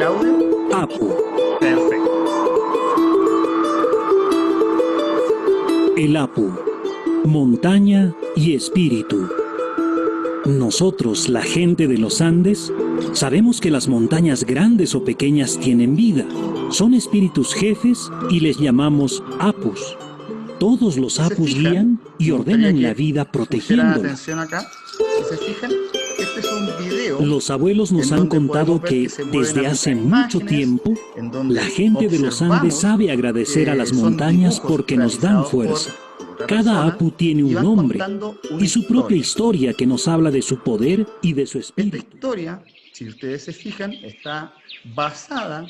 audio? Apu, Perfecto. el Apu, montaña y espíritu. Nosotros, la gente de los Andes, sabemos que las montañas grandes o pequeñas tienen vida. Son espíritus jefes y les llamamos Apus. Todos los Si se Apus fijan, guían y me gustaría ordenan que la vida pusieran protegiéndola. atención acá. Si se fijan, este es un video Los abuelos nos en han donde contado podemos ver que que se mueven desde hace algunas mucho imágenes, tiempo, en la donde gente de los Andes observamos sabe agradecer a que las son montañas dibujos porque nos dan realizados por fuerza. otra Cada persona Apu tiene y un van nombre contando una y su propia historia. historia que nos habla de su poder y de su Esta espíritu. historia, si ustedes se fijan, está basada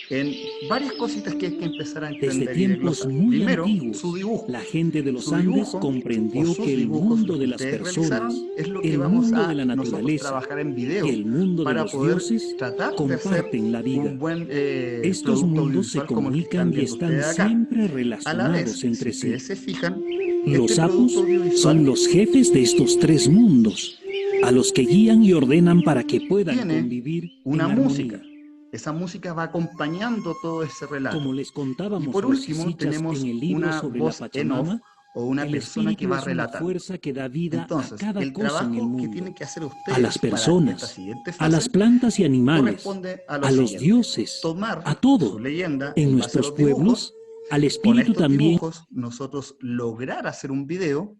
en varias cositas que hay que empezar a Desde entender y tiempos desglosar. muy Primero, antiguos, su dibujo. la gente de los Su Andes dibujo o comprendió sus que el dibujos, mundo los de que las ustedes personas, realizaron, es lo que el vamos mundo de a la nosotros naturaleza trabajar en y video el mundo de para los poder dioses tratar de hacer comparten la vida. un buen Estos producto mundos se audiovisual como el que están comunican y viendo están ustedes acá. siempre A la vez, relacionados si entre sí. ustedes se fijan, Los este producto Apus son audiovisual los jefes de estos tres mundos, a los que guían y ordenan para que puedan tiene convivir una en música. armonía. Esa música va acompañando todo ese relato. Como les Y contábamos por a los último, Sichas tenemos en el libro una sobre la voz en off Pachamama, o una el persona que espíritu va es una relatando. fuerza que da vida a Entonces, cada el cosa en el trabajo que mundo, tienen que hacer a las ustedes para esta personas, siguiente a las fase plantas y animales, corresponde a lo a los siguiente. dioses, Tomar a su todo. leyenda En en base a nuestros los dibujos. pueblos, al Con espíritu estos también. dibujos, nosotros lograr hacer un video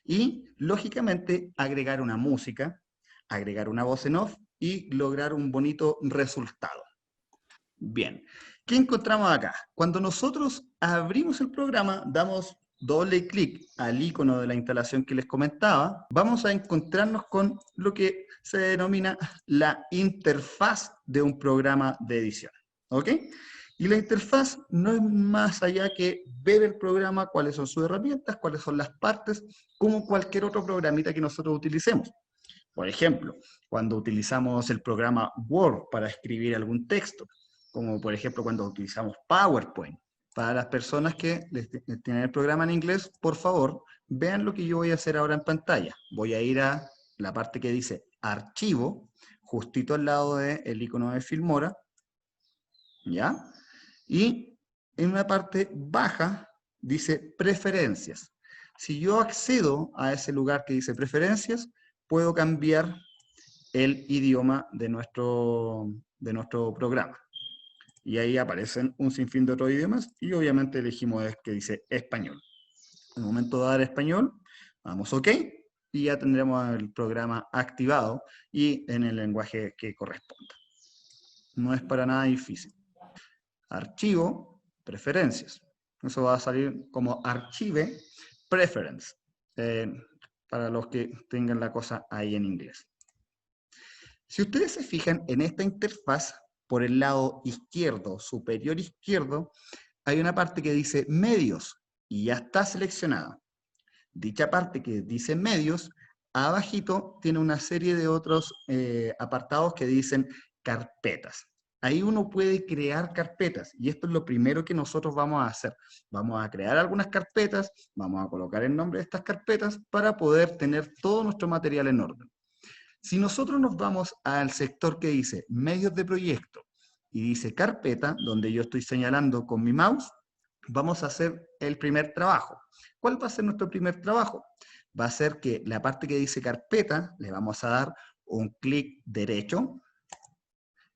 y, lógicamente, agregar una música, agregar una voz en off y lograr un bonito resultado. Bien, ¿qué encontramos acá? Cuando nosotros abrimos el programa, damos doble clic al icono de la instalación que les comentaba, vamos a encontrarnos con lo que se denomina la interfaz de un programa de edición. ¿Ok? Y la interfaz no es más allá que ver el programa, cuáles son sus herramientas, cuáles son las partes, como cualquier otro programita que nosotros utilicemos. Por ejemplo, cuando utilizamos el programa Word para escribir algún texto, como por ejemplo cuando utilizamos PowerPoint. Para las personas que tienen el programa en inglés, por favor, vean lo que yo voy a hacer ahora en pantalla. Voy a ir a la parte que dice Archivo, justito al lado del icono de Filmora, ¿ya? Y en una parte baja dice Preferencias. Si yo accedo a ese lugar que dice Preferencias, puedo cambiar el idioma de nuestro programa. Y ahí aparecen un sinfín de otros idiomas y obviamente elegimos el que dice español. En el momento de dar español, damos OK y ya tendremos el programa activado y en el lenguaje que corresponda. No es para nada difícil. Archivo, preferencias. Eso va a salir como Archive Preference, para los que tengan la cosa ahí en inglés. Si ustedes se fijan en esta interfaz, por el lado izquierdo, superior izquierdo, hay una parte que dice medios y ya está seleccionada. Dicha parte que dice medios, abajito tiene una serie de otros apartados que dicen carpetas. Ahí uno puede crear carpetas y esto es lo primero que nosotros vamos a hacer. Vamos a crear algunas carpetas, vamos a colocar el nombre de estas carpetas para poder tener todo nuestro material en orden. Si nosotros nos vamos al sector que dice medios de proyecto y dice carpeta, donde yo estoy señalando con mi mouse, vamos a hacer el primer trabajo. ¿Cuál va a ser nuestro primer trabajo? Va a ser que la parte que dice carpeta, le vamos a dar un clic derecho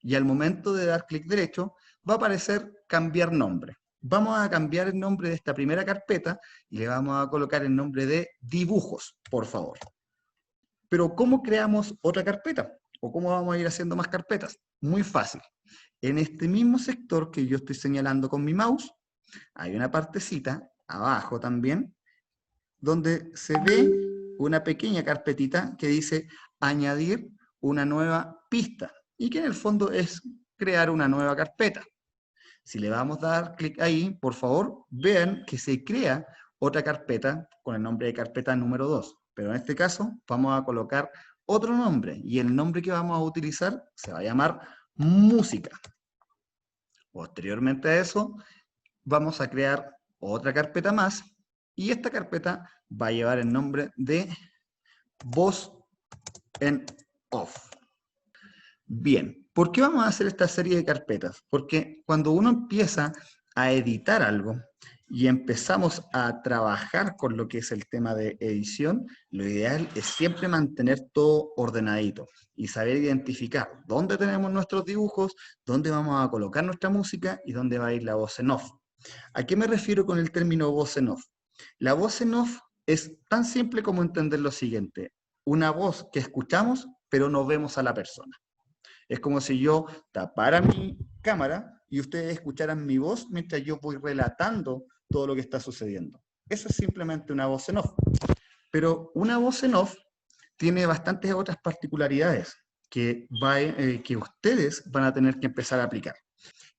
y al momento de dar clic derecho va a aparecer cambiar nombre. Vamos a cambiar el nombre de esta primera carpeta y le vamos a colocar el nombre de dibujos, por favor. Pero ¿cómo creamos otra carpeta? ¿O cómo vamos a ir haciendo más carpetas? Muy fácil. En este mismo sector que yo estoy señalando con mi mouse, hay una partecita, abajo también, donde se ve una pequeña carpetita que dice añadir una nueva pista, y que en el fondo es crear una nueva carpeta. Si le vamos a dar clic ahí, por favor, vean que se crea otra carpeta con el nombre de carpeta número 2. Pero en este caso vamos a colocar otro nombre y el nombre que vamos a utilizar se va a llamar música. Posteriormente a eso vamos a crear otra carpeta más y esta carpeta va a llevar el nombre de voz en off. Bien, ¿Por qué vamos a hacer esta serie de carpetas? Porque cuando uno empieza a editar algo y empezamos a trabajar con lo que es el tema de edición, lo ideal es siempre mantener todo ordenadito y saber identificar dónde tenemos nuestros dibujos, dónde vamos a colocar nuestra música y dónde va a ir la voz en off. ¿A qué me refiero con el término voz en off? La voz en off es tan simple como entender lo siguiente: una voz que escuchamos, pero no vemos a la persona. Es como si yo tapara mi cámara y ustedes escucharan mi voz mientras yo voy relatando todo lo que está sucediendo. Eso es simplemente una voz en off. Pero una voz en off tiene bastantes otras particularidades que ustedes van a tener que empezar a aplicar.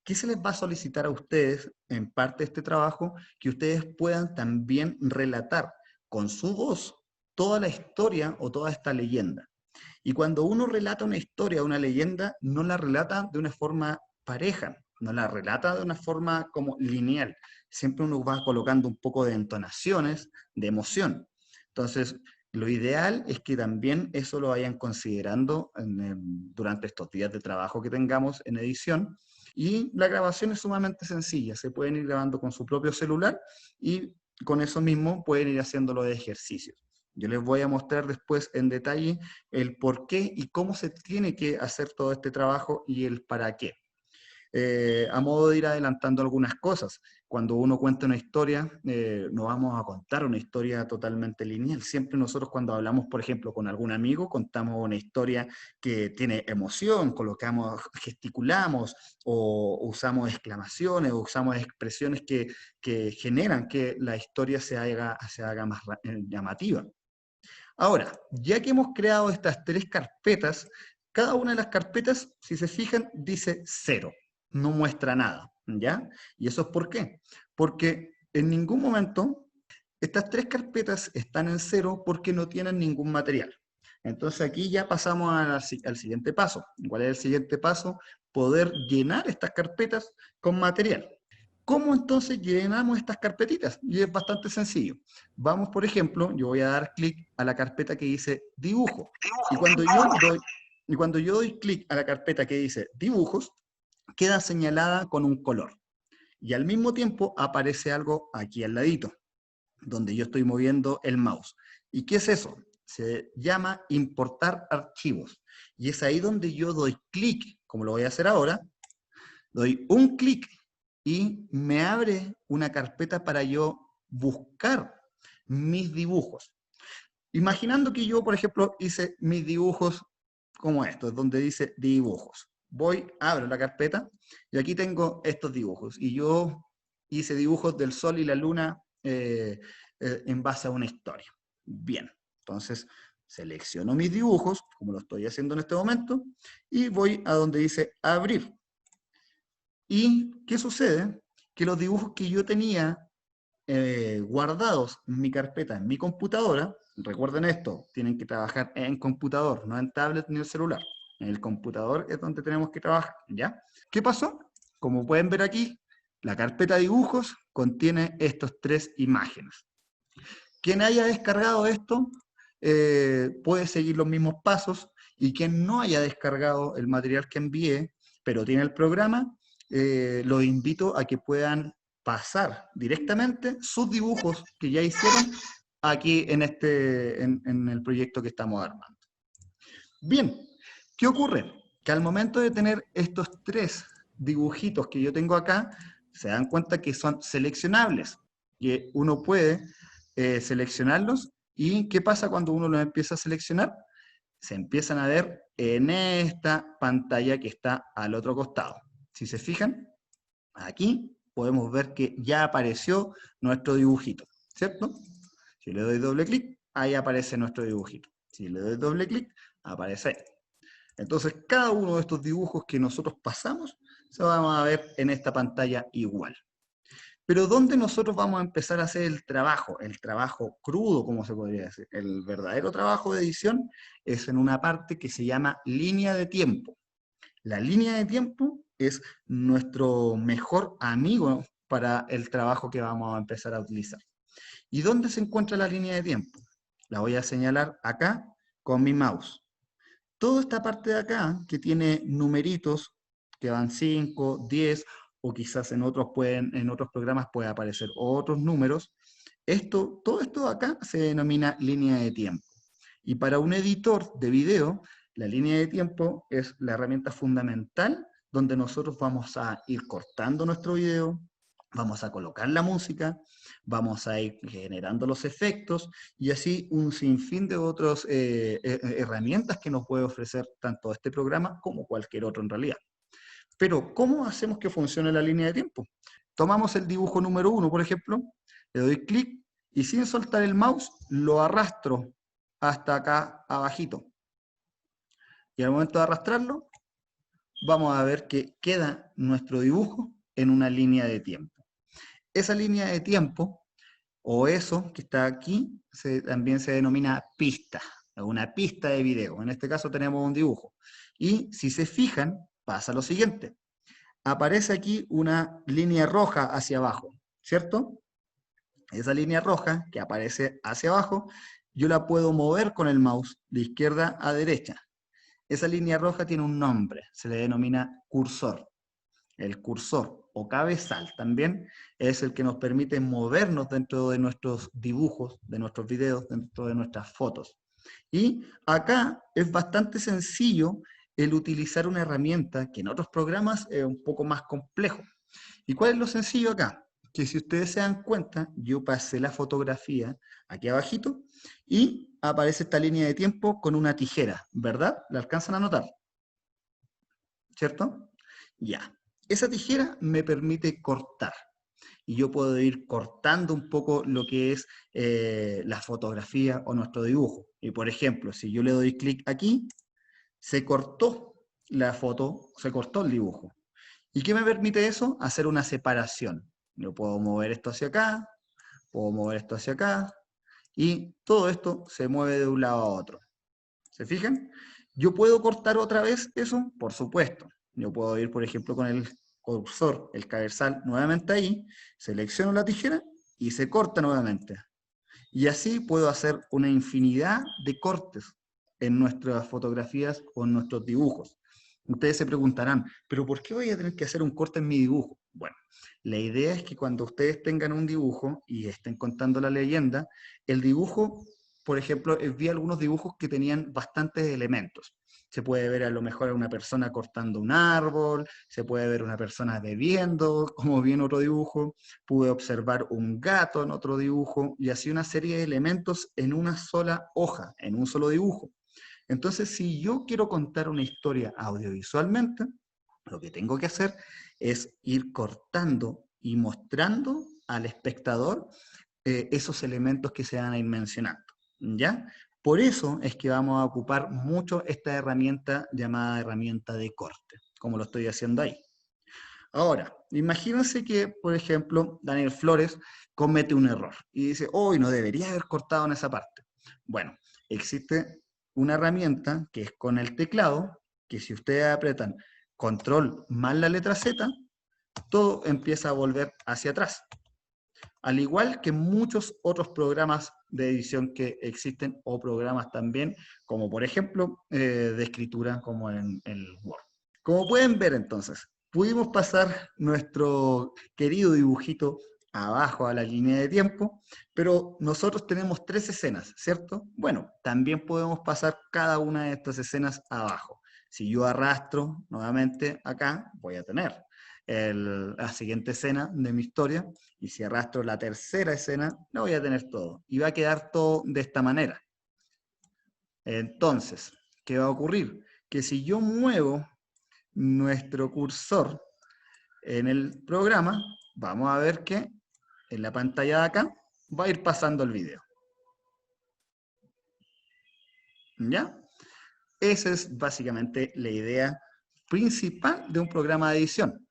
¿Qué se les va a solicitar a ustedes en parte de este trabajo? Que ustedes puedan también relatar con su voz toda la historia o toda esta leyenda. Y cuando uno relata una historia, una leyenda, no la relata de una forma pareja, no la relata de una forma como lineal. Siempre uno va colocando un poco de entonaciones, de emoción. Entonces, lo ideal es que también eso lo vayan considerando durante estos días de trabajo que tengamos en edición. Y la grabación es sumamente sencilla, se pueden ir grabando con su propio celular y con eso mismo pueden ir haciéndolo de ejercicios. Yo les voy a mostrar después en detalle el por qué y cómo se tiene que hacer todo este trabajo y el para qué. A modo de ir adelantando algunas cosas, cuando uno cuenta una historia, no vamos a contar una historia totalmente lineal. Siempre nosotros cuando hablamos, por ejemplo, con algún amigo, contamos una historia que tiene emoción, colocamos, gesticulamos, o usamos exclamaciones, o usamos expresiones que generan que la historia se haga más llamativa. Ahora, ya que hemos creado estas tres carpetas, cada una de las carpetas, si se fijan, dice 0, no muestra nada, ¿ya? ¿Y eso es por qué? Porque en ningún momento estas tres carpetas están en 0 porque no tienen ningún material. Entonces aquí ya pasamos al siguiente paso. ¿Cuál es el siguiente paso? Poder llenar estas carpetas con material. ¿Cómo entonces llenamos estas carpetitas? Y es bastante sencillo. Vamos, por ejemplo, yo voy a dar clic a la carpeta que dice dibujo. Y cuando yo doy clic a la carpeta que dice dibujos, queda señalada con un color. Y al mismo tiempo aparece algo aquí al ladito, donde yo estoy moviendo el mouse. ¿Y qué es eso? Se llama importar archivos. Y es ahí donde yo doy clic, como lo voy a hacer ahora, doy un clic y me abre una carpeta para yo buscar mis dibujos. Imaginando que yo, por ejemplo, hice mis dibujos como estos, donde dice dibujos. Voy, abro la carpeta y aquí tengo estos dibujos. Y yo hice dibujos del sol y la luna en base a una historia. Bien, entonces selecciono mis dibujos, como lo estoy haciendo en este momento, y voy a donde dice abrir. ¿Y qué sucede? Que los dibujos que yo tenía guardados en mi carpeta, en mi computadora, recuerden esto, tienen que trabajar en computador, no en tablet ni en celular. En el computador es donde tenemos que trabajar, ¿ya? ¿Qué pasó? Como pueden ver aquí, la carpeta de dibujos contiene estas tres imágenes. Quien haya descargado esto puede seguir los mismos pasos, y quien no haya descargado el material que envié, pero tiene el programa, los invito a que puedan pasar directamente sus dibujos que ya hicieron aquí en el proyecto que estamos armando. Bien, ¿qué ocurre? Que al momento de tener estos tres dibujitos que yo tengo acá, se dan cuenta que son seleccionables, que uno puede seleccionarlos. ¿Y qué pasa cuando uno los empieza a seleccionar? Se empiezan a ver en esta pantalla que está al otro costado. Si se fijan, aquí podemos ver que ya apareció nuestro dibujito, ¿cierto? Si le doy doble clic, ahí aparece nuestro dibujito. Si le doy doble clic, aparece ahí. Entonces, cada uno de estos dibujos que nosotros pasamos, se van a ver en esta pantalla igual. Pero ¿dónde nosotros vamos a empezar a hacer el trabajo crudo, como se podría decir? El verdadero trabajo de edición es en una parte que se llama línea de tiempo. La línea de tiempo es nuestro mejor amigo para el trabajo que vamos a empezar a utilizar. ¿Y dónde se encuentra la línea de tiempo? La voy a señalar acá con mi mouse. toda esta parte de acá, que tiene numeritos, que van 5, 10, o quizás en otros programas puede aparecer otros números, todo esto de acá se denomina línea de tiempo. Y para un editor de video, la línea de tiempo es la herramienta fundamental donde nosotros vamos a ir cortando nuestro video, vamos a colocar la música, vamos a ir generando los efectos y así un sinfín de otras herramientas que nos puede ofrecer tanto este programa como cualquier otro en realidad. Pero, ¿cómo hacemos que funcione la línea de tiempo? Tomamos el dibujo número 1, por ejemplo, le doy clic y sin soltar el mouse lo arrastro hasta acá abajito. Y al momento de arrastrarlo, vamos a ver que queda nuestro dibujo en una línea de tiempo. Esa línea de tiempo, o eso que está aquí, también se denomina pista, una pista de video. En este caso tenemos un dibujo. Y si se fijan, pasa lo siguiente. Aparece aquí una línea roja hacia abajo, ¿cierto? Esa línea roja que aparece hacia abajo, yo la puedo mover con el mouse de izquierda a derecha. Esa línea roja tiene un nombre, se le denomina cursor. El cursor o cabezal también es el que nos permite movernos dentro de nuestros dibujos, de nuestros videos, dentro de nuestras fotos. Y acá es bastante sencillo el utilizar una herramienta que en otros programas es un poco más complejo. ¿Y cuál es lo sencillo acá? Que si ustedes se dan cuenta, yo pasé la fotografía aquí abajito y aparece esta línea de tiempo con una tijera, ¿verdad? ¿La alcanzan a notar? ¿Cierto? Ya. Esa tijera me permite cortar. Y yo puedo ir cortando un poco lo que es la fotografía o nuestro dibujo. Y por ejemplo, si yo le doy clic aquí, se cortó la foto, se cortó el dibujo. ¿Y qué me permite eso? Hacer una separación. Yo puedo mover esto hacia acá, puedo mover esto hacia acá, y todo esto se mueve de un lado a otro. ¿Se fijan? ¿Yo puedo cortar otra vez eso? Por supuesto. Yo puedo ir, por ejemplo, con el cursor, el cabezal, nuevamente ahí, selecciono la tijera y se corta nuevamente. Y así puedo hacer una infinidad de cortes en nuestras fotografías o en nuestros dibujos. Ustedes se preguntarán, ¿pero por qué voy a tener que hacer un corte en mi dibujo? Bueno, la idea es que cuando ustedes tengan un dibujo y estén contando la leyenda, el dibujo, por ejemplo, vi algunos dibujos que tenían bastantes elementos. Se puede ver a lo mejor a una persona cortando un árbol, se puede ver una persona bebiendo, como vi en otro dibujo, pude observar un gato en otro dibujo, y así una serie de elementos en una sola hoja, en un solo dibujo. Entonces, si yo quiero contar una historia audiovisualmente, lo que tengo que hacer es ir cortando y mostrando al espectador esos elementos que se van a ir mencionando, ¿ya? Por eso es que vamos a ocupar mucho esta herramienta llamada herramienta de corte, como lo estoy haciendo ahí. Ahora, imagínense que, por ejemplo, Daniel Flores comete un error y dice, hoy no debería haber cortado en esa parte. Bueno, existe una herramienta que es con el teclado, que si ustedes apretan control más la letra Z, todo empieza a volver hacia atrás. Al igual que muchos otros programas de edición que existen, o programas también, como por ejemplo de escritura, como en el Word. Como pueden ver entonces, pudimos pasar nuestro querido dibujito abajo a la línea de tiempo, pero nosotros tenemos 3 escenas, ¿cierto? Bueno, también podemos pasar cada una de estas escenas abajo. Si yo arrastro nuevamente acá, voy a tener la siguiente escena de mi historia, y si arrastro la tercera escena, no voy a tener todo. Y va a quedar todo de esta manera. Entonces, ¿qué va a ocurrir? Que si yo muevo nuestro cursor en el programa, vamos a ver que en la pantalla de acá va a ir pasando el video. ¿Ya? Esa es básicamente la idea principal de un programa de edición.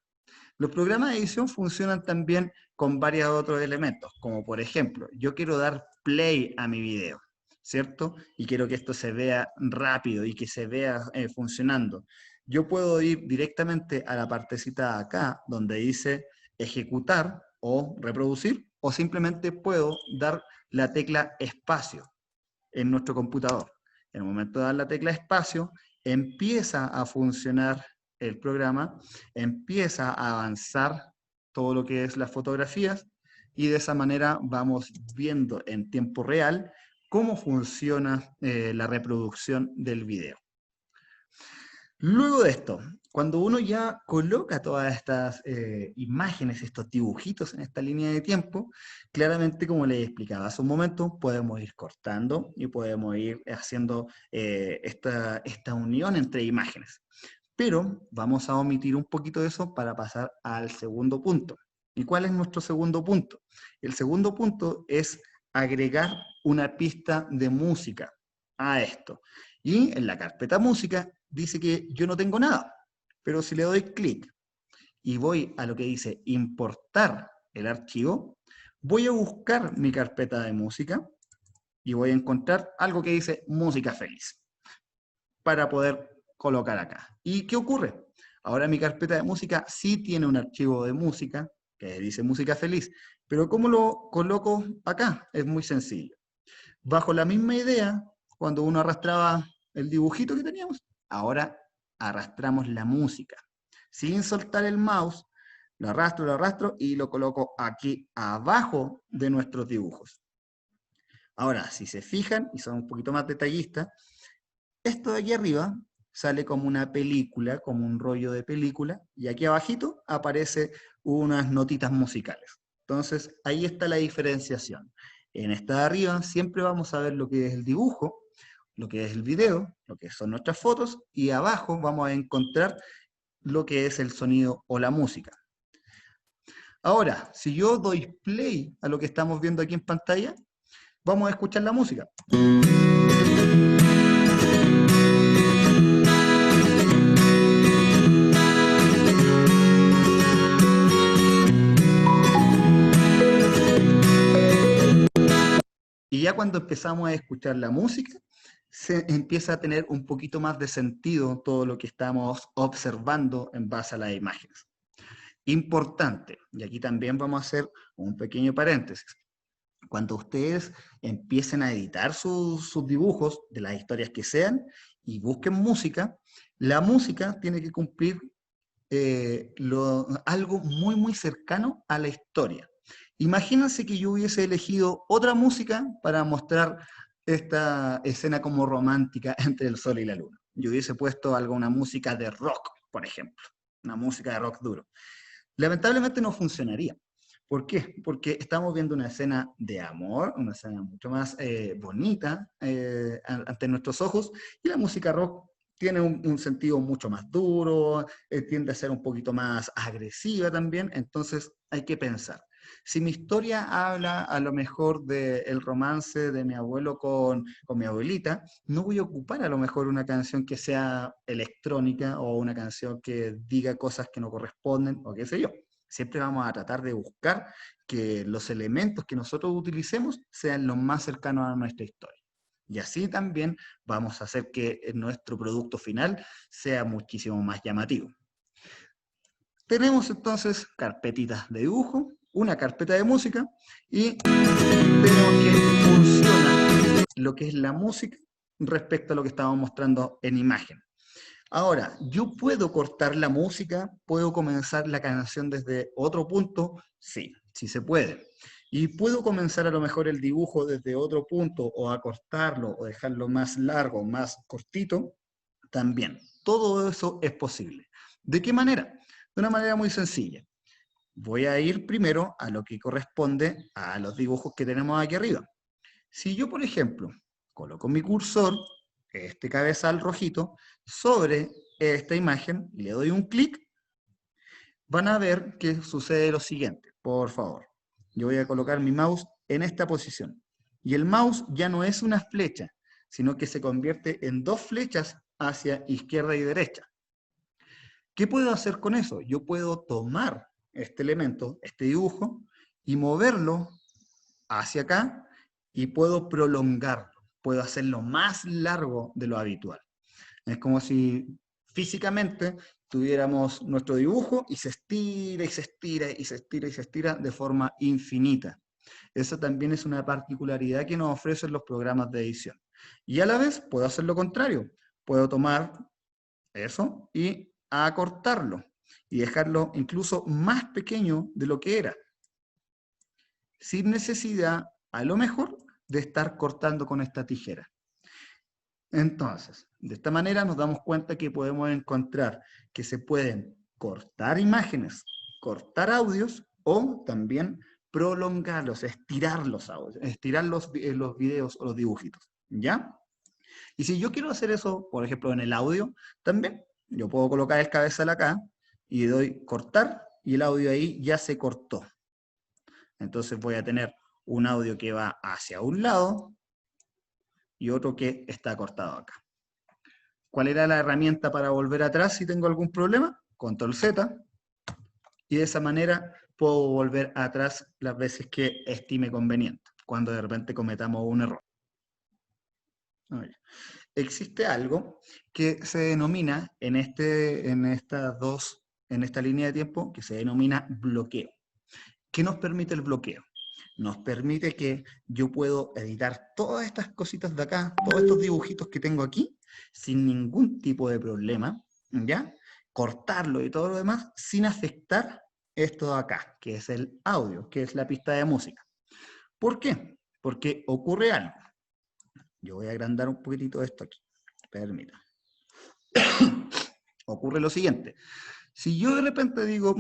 Los programas de edición funcionan también con varios otros elementos, como por ejemplo, yo quiero dar play a mi video, ¿cierto? Y quiero que esto se vea rápido y que se vea funcionando. Yo puedo ir directamente a la partecita de acá, donde dice ejecutar o reproducir, o simplemente puedo dar la tecla espacio en nuestro computador. En el momento de dar la tecla espacio, empieza a funcionar el programa, empieza a avanzar todo lo que es las fotografías, y de esa manera vamos viendo en tiempo real cómo funciona la reproducción del video. Luego de esto, cuando uno ya coloca todas estas imágenes, estos dibujitos en esta línea de tiempo, claramente, como les explicaba hace un momento, podemos ir cortando y podemos ir haciendo esta unión entre imágenes. Pero vamos a omitir un poquito de eso para pasar al segundo punto. ¿Y cuál es nuestro segundo punto? El segundo punto es agregar una pista de música a esto. Y en la carpeta música dice que yo no tengo nada, pero si le doy clic y voy a lo que dice importar el archivo, voy a buscar mi carpeta de música y voy a encontrar algo que dice música feliz para poder colocar acá. ¿Y qué ocurre? Ahora mi carpeta de música sí tiene un archivo de música que dice música feliz, pero ¿cómo lo coloco acá? Es muy sencillo. Bajo la misma idea, cuando uno arrastraba el dibujito que teníamos, ahora arrastramos la música. Sin soltar el mouse, lo arrastro y lo coloco aquí abajo de nuestros dibujos. Ahora, si se fijan, y son un poquito más detallistas, esto de aquí arriba sale como una película, como un rollo de película, y aquí abajito aparece unas notitas musicales. Entonces, ahí está la diferenciación. En esta de arriba siempre vamos a ver lo que es el dibujo, lo que es el video, lo que son nuestras fotos, y abajo vamos a encontrar lo que es el sonido o la música. Ahora, si yo doy play a lo que estamos viendo aquí en pantalla, vamos a escuchar la música. Y ya cuando empezamos a escuchar la música, se empieza a tener un poquito más de sentido todo lo que estamos observando en base a las imágenes. Importante, y aquí también vamos a hacer un pequeño paréntesis. Cuando ustedes empiecen a editar sus dibujos de las historias que sean y busquen música, la música tiene que cumplir algo muy, muy cercano a la historia. Imagínense que yo hubiese elegido otra música para mostrar esta escena como romántica entre el sol y la luna. Yo hubiese puesto una música de rock, por ejemplo, una música de rock duro. Lamentablemente no funcionaría. ¿Por qué? Porque estamos viendo una escena de amor, una escena mucho más bonita ante nuestros ojos, y la música rock tiene un sentido mucho más duro, tiende a ser un poquito más agresiva también, entonces hay que pensar. Si mi historia habla a lo mejor del romance de mi abuelo con mi abuelita, no voy a ocupar a lo mejor una canción que sea electrónica o una canción que diga cosas que no corresponden o qué sé yo. Siempre vamos a tratar de buscar que los elementos que nosotros utilicemos sean los más cercanos a nuestra historia. Y así también vamos a hacer que nuestro producto final sea muchísimo más llamativo. Tenemos entonces carpetitas de dibujo, una carpeta de música, y tenemos que funcionar lo que es la música respecto a lo que estamos mostrando en imagen. Ahora, yo puedo cortar la música, puedo comenzar la canción desde otro punto, sí, sí se puede. Y puedo comenzar a lo mejor el dibujo desde otro punto, o acortarlo, o dejarlo más largo, más cortito, también. Todo eso es posible. ¿De qué manera? De una manera muy sencilla. Voy a ir primero a lo que corresponde a los dibujos que tenemos aquí arriba. Si yo, por ejemplo, coloco mi cursor, este cabezal rojito, sobre esta imagen y le doy un clic, van a ver que sucede lo siguiente. Por favor, yo voy a colocar mi mouse en esta posición. Y el mouse ya no es una flecha, sino que se convierte en dos flechas hacia izquierda y derecha. ¿Qué puedo hacer con eso? Yo puedo tomar este elemento, este dibujo, y moverlo hacia acá, y puedo prolongarlo, puedo hacerlo más largo de lo habitual. Es como si físicamente tuviéramos nuestro dibujo y se estira y se estira y se estira y se estira de forma infinita. Esa también es una particularidad que nos ofrecen los programas de edición. Y a la vez puedo hacer lo contrario. Puedo tomar Eso, y acortarlo, y dejarlo incluso más pequeño de lo que era, sin necesidad, a lo mejor, de estar cortando con esta tijera. Entonces, de esta manera nos damos cuenta que podemos encontrar que se pueden cortar imágenes, cortar audios o también prolongarlos, estirar los audios, estirar los videos o los dibujitos, ¿ya? Y si yo quiero hacer eso, por ejemplo, en el audio, también yo puedo colocar el cabezal acá y doy cortar y el audio ahí ya se cortó. Entonces voy a tener un audio que va hacia un lado y otro que está cortado acá. ¿Cuál era la herramienta para volver atrás si tengo algún problema? Control Z. Y de esa manera puedo volver atrás las veces que estime conveniente, cuando de repente cometamos un error. Existe algo que se denomina en esta línea de tiempo, que se denomina bloqueo. ¿Qué nos permite el bloqueo? Nos permite que yo puedo editar todas estas cositas de acá, todos estos dibujitos que tengo aquí, sin ningún tipo de problema, ¿ya? Cortarlo y todo lo demás, sin afectar esto de acá, que es el audio, que es la pista de música. ¿Por qué? Porque ocurre algo. Yo voy a agrandar un poquitito esto aquí. Permítame. Ocurre lo siguiente. Si yo de repente digo,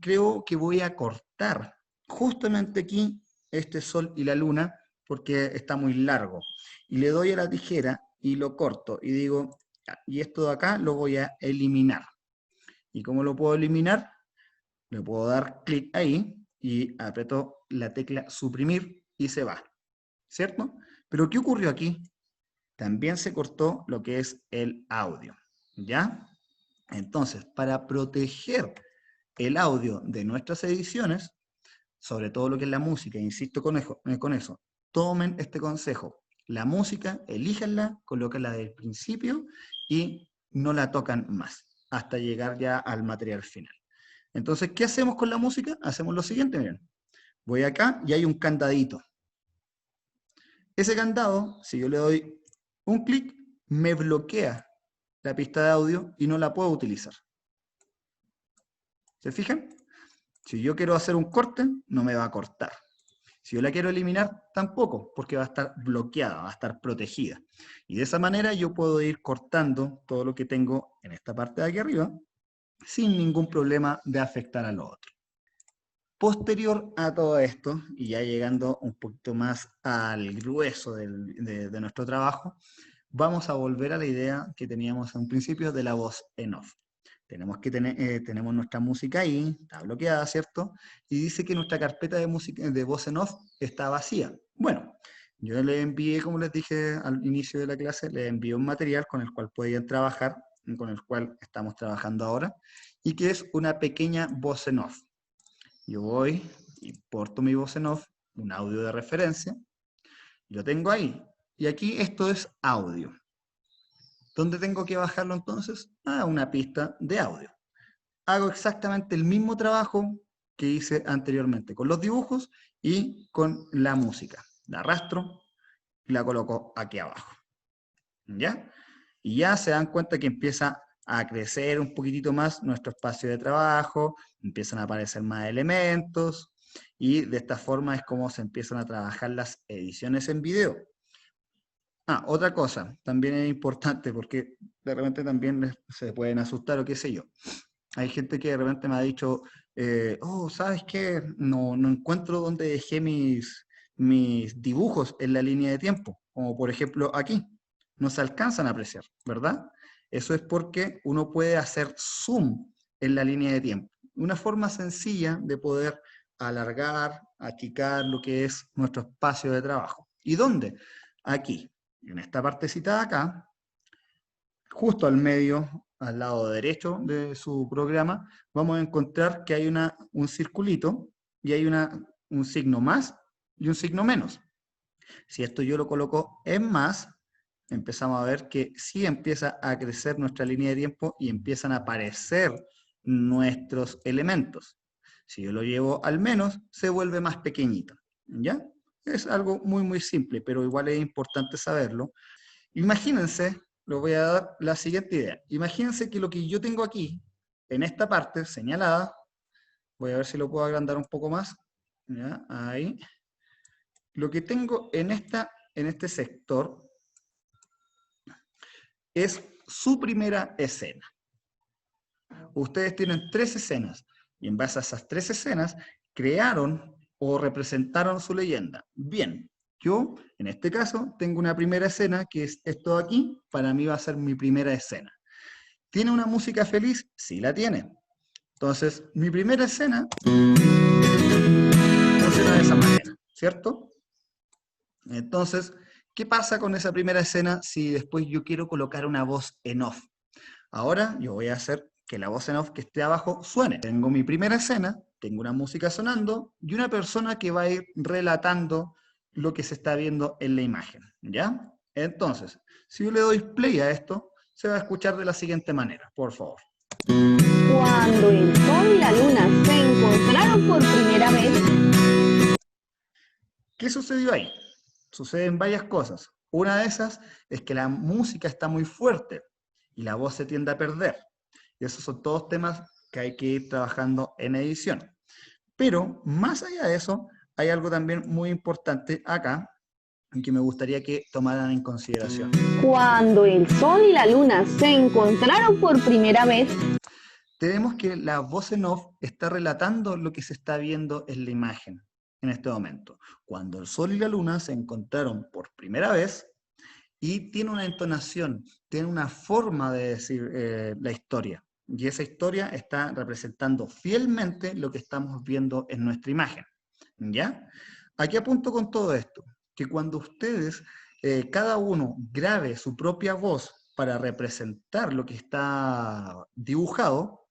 creo que voy a cortar justamente aquí este sol y la luna, porque está muy largo, y le doy a la tijera y lo corto, y digo, y esto de acá lo voy a eliminar. ¿Y cómo lo puedo eliminar? Le puedo dar clic ahí, y aprieto la tecla suprimir, y se va, ¿cierto? Pero ¿qué ocurrió aquí? También se cortó lo que es el audio, ¿ya? Entonces, para proteger el audio de nuestras ediciones, sobre todo lo que es la música, insisto con eso, tomen este consejo. La música, elíjanla, colóquenla del principio y no la tocan más, hasta llegar ya al material final. Entonces, ¿qué hacemos con la música? Hacemos lo siguiente, miren. Voy acá y hay un candadito. Ese candado, si yo le doy un clic, me bloquea la pista de audio y no la puedo utilizar. ¿Se fijan? Si yo quiero hacer un corte, no me va a cortar. Si yo la quiero eliminar, tampoco, porque va a estar bloqueada, va a estar protegida. Y de esa manera yo puedo ir cortando todo lo que tengo en esta parte de aquí arriba, sin ningún problema de afectar a lo otro. Posterior a todo esto, y ya llegando un poquito más al grueso de nuestro trabajo, vamos a volver a la idea que teníamos en un principio de la voz en off. Tenemos nuestra música ahí, está bloqueada, ¿cierto? Y dice que nuestra carpeta de música de voz en off está vacía. Bueno, yo le envié, como les dije al inicio de la clase, le envié un material con el cual podían trabajar, con el cual estamos trabajando ahora, y que es una pequeña voz en off. Yo voy, importo mi voz en off, un audio de referencia, lo tengo ahí. Y aquí esto es audio. ¿Dónde tengo que bajarlo entonces? A una pista de audio. Hago exactamente el mismo trabajo que hice anteriormente con los dibujos y con la música. La arrastro y la coloco aquí abajo. ¿Ya? Y ya se dan cuenta que empieza a crecer un poquitito más nuestro espacio de trabajo, empiezan a aparecer más elementos y de esta forma es como se empiezan a trabajar las ediciones en video. Otra cosa, también es importante porque de repente también se pueden asustar o qué sé yo. Hay gente que de repente me ha dicho, ¿sabes qué? No encuentro dónde dejé mis dibujos en la línea de tiempo, como por ejemplo aquí. No se alcanzan a apreciar, ¿verdad? Eso es porque uno puede hacer zoom en la línea de tiempo. Una forma sencilla de poder alargar, achicar lo que es nuestro espacio de trabajo. ¿Y dónde? Aquí, en esta partecita de acá, justo al medio, al lado derecho de su programa, vamos a encontrar que hay un circulito y hay un signo más y un signo menos. Si esto yo lo coloco en más, empezamos a ver que sí empieza a crecer nuestra línea de tiempo y empiezan a aparecer nuestros elementos. Si yo lo llevo al menos, se vuelve más pequeñito, ¿ya? Es algo muy, muy simple, pero igual es importante saberlo. Imagínense les voy a dar la siguiente idea. Imagínense que lo que yo tengo aquí, en esta parte señalada, voy a ver si lo puedo agrandar un poco más, ¿ya? Ahí. Lo que tengo en este sector es su primera escena. Ustedes tienen 3 escenas, y en base a esas 3 escenas, crearon o representaron su leyenda. Bien, yo, en este caso, tengo una primera escena, que es esto de aquí, para mí va a ser mi primera escena. ¿Tiene una música feliz? Sí la tiene. Entonces, mi primera escena funciona de esa manera, ¿cierto? Entonces, ¿qué pasa con esa primera escena si después yo quiero colocar una voz en off? Ahora yo voy a hacer que la voz en off que esté abajo suene. Tengo mi primera escena, tengo una música sonando y una persona que va a ir relatando lo que se está viendo en la imagen, ¿ya? Entonces, si yo le doy play a esto, se va a escuchar de la siguiente manera, por favor. Cuando el sol y la luna se encontraron por primera vez. ¿Qué sucedió ahí? Suceden varias cosas. Una de esas es que la música está muy fuerte y la voz se tiende a perder. Y esos son todos temas que hay que ir trabajando en edición. Pero más allá de eso, hay algo también muy importante acá que me gustaría que tomaran en consideración. Cuando el sol y la luna se encontraron por primera vez. Tenemos que la voz en off está relatando lo que se está viendo en la imagen en este momento. Cuando el sol y la luna se encontraron por primera vez, y tiene una entonación, tiene una forma de decir la historia. Y esa historia está representando fielmente lo que estamos viendo en nuestra imagen. ¿Ya? Aquí apunto con todo esto, que cuando ustedes, cada uno, grabe su propia voz para representar lo que está dibujado,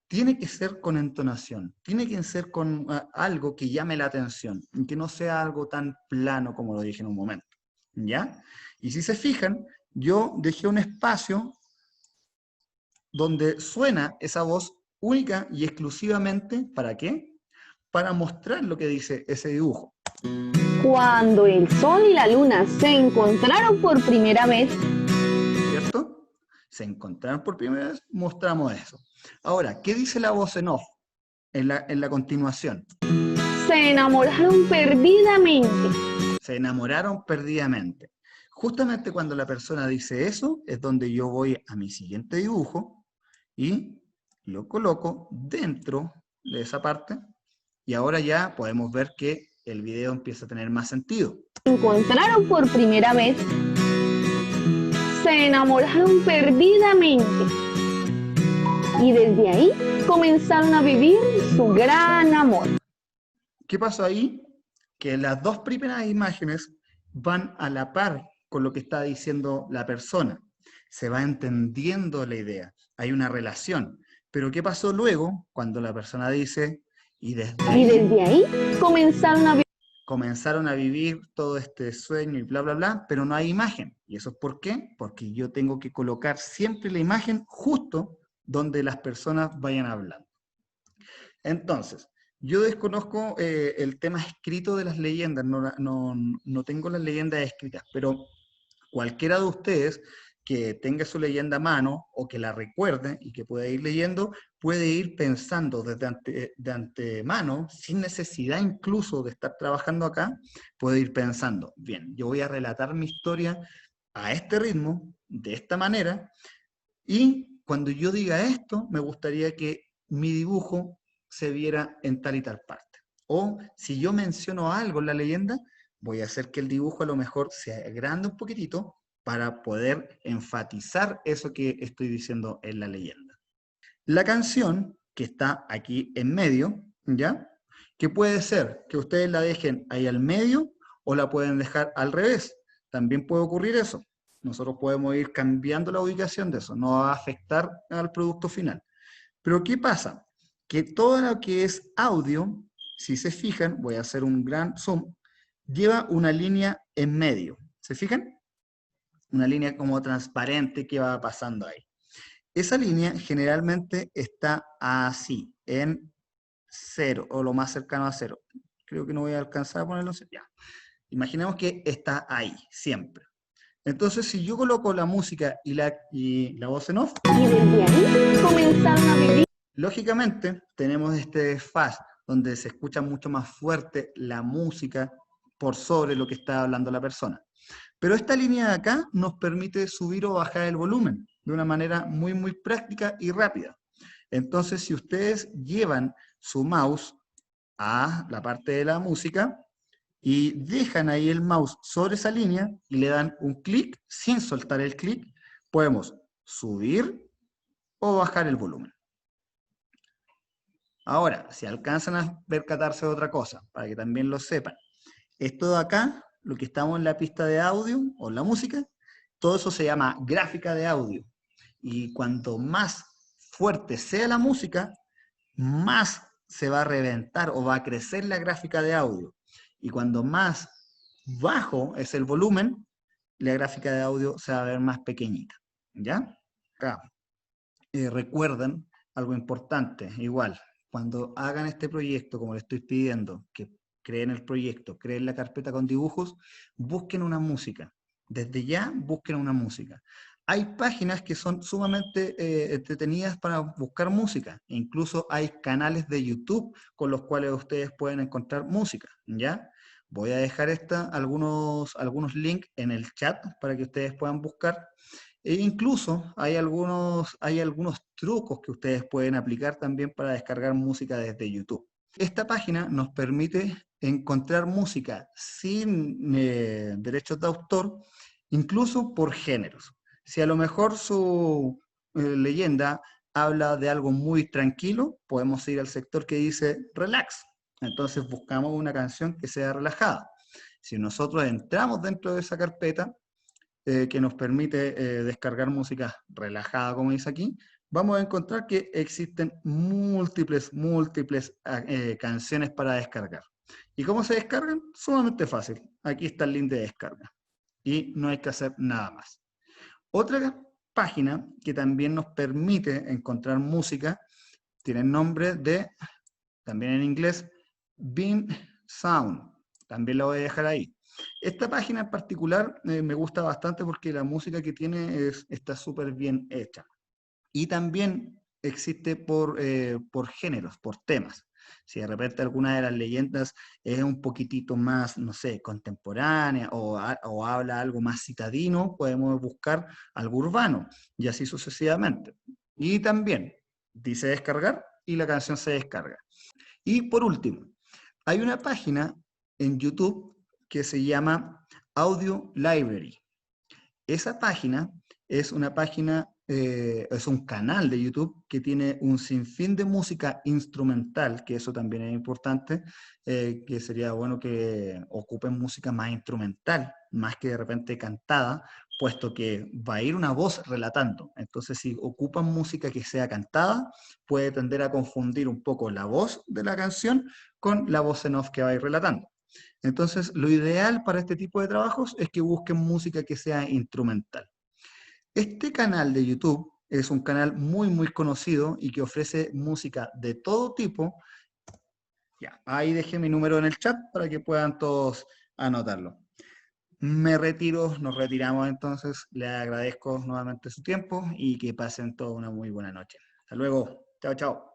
tiene que ser con entonación, tiene que ser con algo que llame la atención, y que no sea algo tan plano como lo dije en un momento. ¿Ya? Y si se fijan, yo dejé un espacio donde suena esa voz única y exclusivamente, ¿para qué? Para mostrar lo que dice ese dibujo. Cuando el sol y la luna se encontraron por primera vez. ¿Cierto? Se encontraron por primera vez, mostramos eso. Ahora, ¿qué dice la voz en off? En la continuación. Se enamoraron perdidamente. Se enamoraron perdidamente. Justamente cuando la persona dice eso, es donde yo voy a mi siguiente dibujo y lo coloco dentro de esa parte, y ahora ya podemos ver que el video empieza a tener más sentido. Se encontraron por primera vez. Se enamoraron perdidamente. Y desde ahí comenzaron a vivir su gran amor. ¿Qué pasó ahí? Que las dos primeras imágenes van a la par con lo que está diciendo la persona. Se va entendiendo la idea, hay una relación. Pero ¿qué pasó luego cuando la persona dice, y desde ahí comenzaron a vivir todo este sueño y bla, bla, bla, pero no hay imagen? ¿Y eso es por qué? Porque yo tengo que colocar siempre la imagen justo donde las personas vayan hablando. Entonces, yo desconozco el tema escrito de las leyendas, no tengo las leyendas escritas, pero cualquiera de ustedes que tenga su leyenda a mano o que la recuerde y que pueda ir leyendo, puede ir pensando de antemano, sin necesidad incluso de estar trabajando acá, puede ir pensando, bien, yo voy a relatar mi historia a este ritmo, de esta manera, y cuando yo diga esto, me gustaría que mi dibujo se viera en tal y tal parte. O si yo menciono algo en la leyenda, voy a hacer que el dibujo a lo mejor se agrande un poquitito para poder enfatizar eso que estoy diciendo en la leyenda. La canción, que está aquí en medio, ¿ya? Que puede ser que ustedes la dejen ahí al medio o la pueden dejar al revés. También puede ocurrir eso. Nosotros podemos ir cambiando la ubicación de eso, no va a afectar al producto final. Pero ¿qué pasa? Que todo lo que es audio, si se fijan, voy a hacer un gran zoom, lleva una línea en medio. ¿Se fijan? Una línea como transparente que va pasando ahí. Esa línea generalmente está así, en 0, o lo más cercano a 0. Creo que no voy a alcanzar a ponerlo en 0. Ya. Imaginemos que está ahí, siempre. Entonces, si yo coloco la música y la voz en off, Y desde ahí comenzaron a vivir. lógicamente tenemos este desfase, donde se escucha mucho más fuerte la música por sobre lo que está hablando la persona. Pero esta línea de acá nos permite subir o bajar el volumen de una manera muy, muy práctica y rápida. Entonces, si ustedes llevan su mouse a la parte de la música y dejan ahí el mouse sobre esa línea y le dan un clic, sin soltar el clic, podemos subir o bajar el volumen. Ahora, si alcanzan a percatarse de otra cosa, para que también lo sepan, esto de acá, lo que estamos en la pista de audio o en la música, todo eso se llama gráfica de audio. Y cuanto más fuerte sea la música, más se va a reventar o va a crecer la gráfica de audio. Y cuando más bajo es el volumen, la gráfica de audio se va a ver más pequeñita. ¿Ya? Acá. Recuerden algo importante, igual, cuando hagan este proyecto, como les estoy pidiendo, que creen el proyecto, creen la carpeta con dibujos, busquen una música. Desde ya, busquen una música. Hay páginas que son sumamente entretenidas para buscar música. Incluso hay canales de YouTube con los cuales ustedes pueden encontrar música, ¿ya? Voy a dejar algunos links en el chat para que ustedes puedan buscar. E incluso hay algunos trucos que ustedes pueden aplicar también para descargar música desde YouTube. Esta página nos permite encontrar música sin derechos de autor, incluso por géneros. Si a lo mejor su leyenda habla de algo muy tranquilo, podemos ir al sector que dice relax. Entonces buscamos una canción que sea relajada. Si nosotros entramos dentro de esa carpeta, que nos permite descargar música relajada, como dice aquí, vamos a encontrar que existen múltiples canciones para descargar. ¿Y cómo se descargan? Sumamente fácil. Aquí está el link de descarga. Y no hay que hacer nada más. Otra página que también nos permite encontrar música tiene el nombre de, también en inglés, Beam Sound. También la voy a dejar ahí. Esta página en particular me gusta bastante porque la música que tiene está súper bien hecha. Y también existe por géneros, por temas. Si de repente alguna de las leyendas es un poquitito más, no sé, contemporánea o habla algo más citadino, podemos buscar algo urbano y así sucesivamente. Y también dice descargar y la canción se descarga. Y por último, hay una página en YouTube que se llama Audio Library. Esa página es una página, es un canal de YouTube que tiene un sinfín de música instrumental, que eso también es importante, que sería bueno que ocupen música más instrumental, más que de repente cantada, puesto que va a ir una voz relatando. Entonces, si ocupan música que sea cantada, puede tender a confundir un poco la voz de la canción con la voz en off que va a ir relatando. Entonces, lo ideal para este tipo de trabajos es que busquen música que sea instrumental. Este canal de YouTube es un canal muy, muy conocido y que ofrece música de todo tipo. Ya, ahí dejé mi número en el chat para que puedan todos anotarlo. Me retiro, nos retiramos entonces. Les agradezco nuevamente su tiempo y que pasen toda una muy buena noche. Hasta luego. Chao, chao.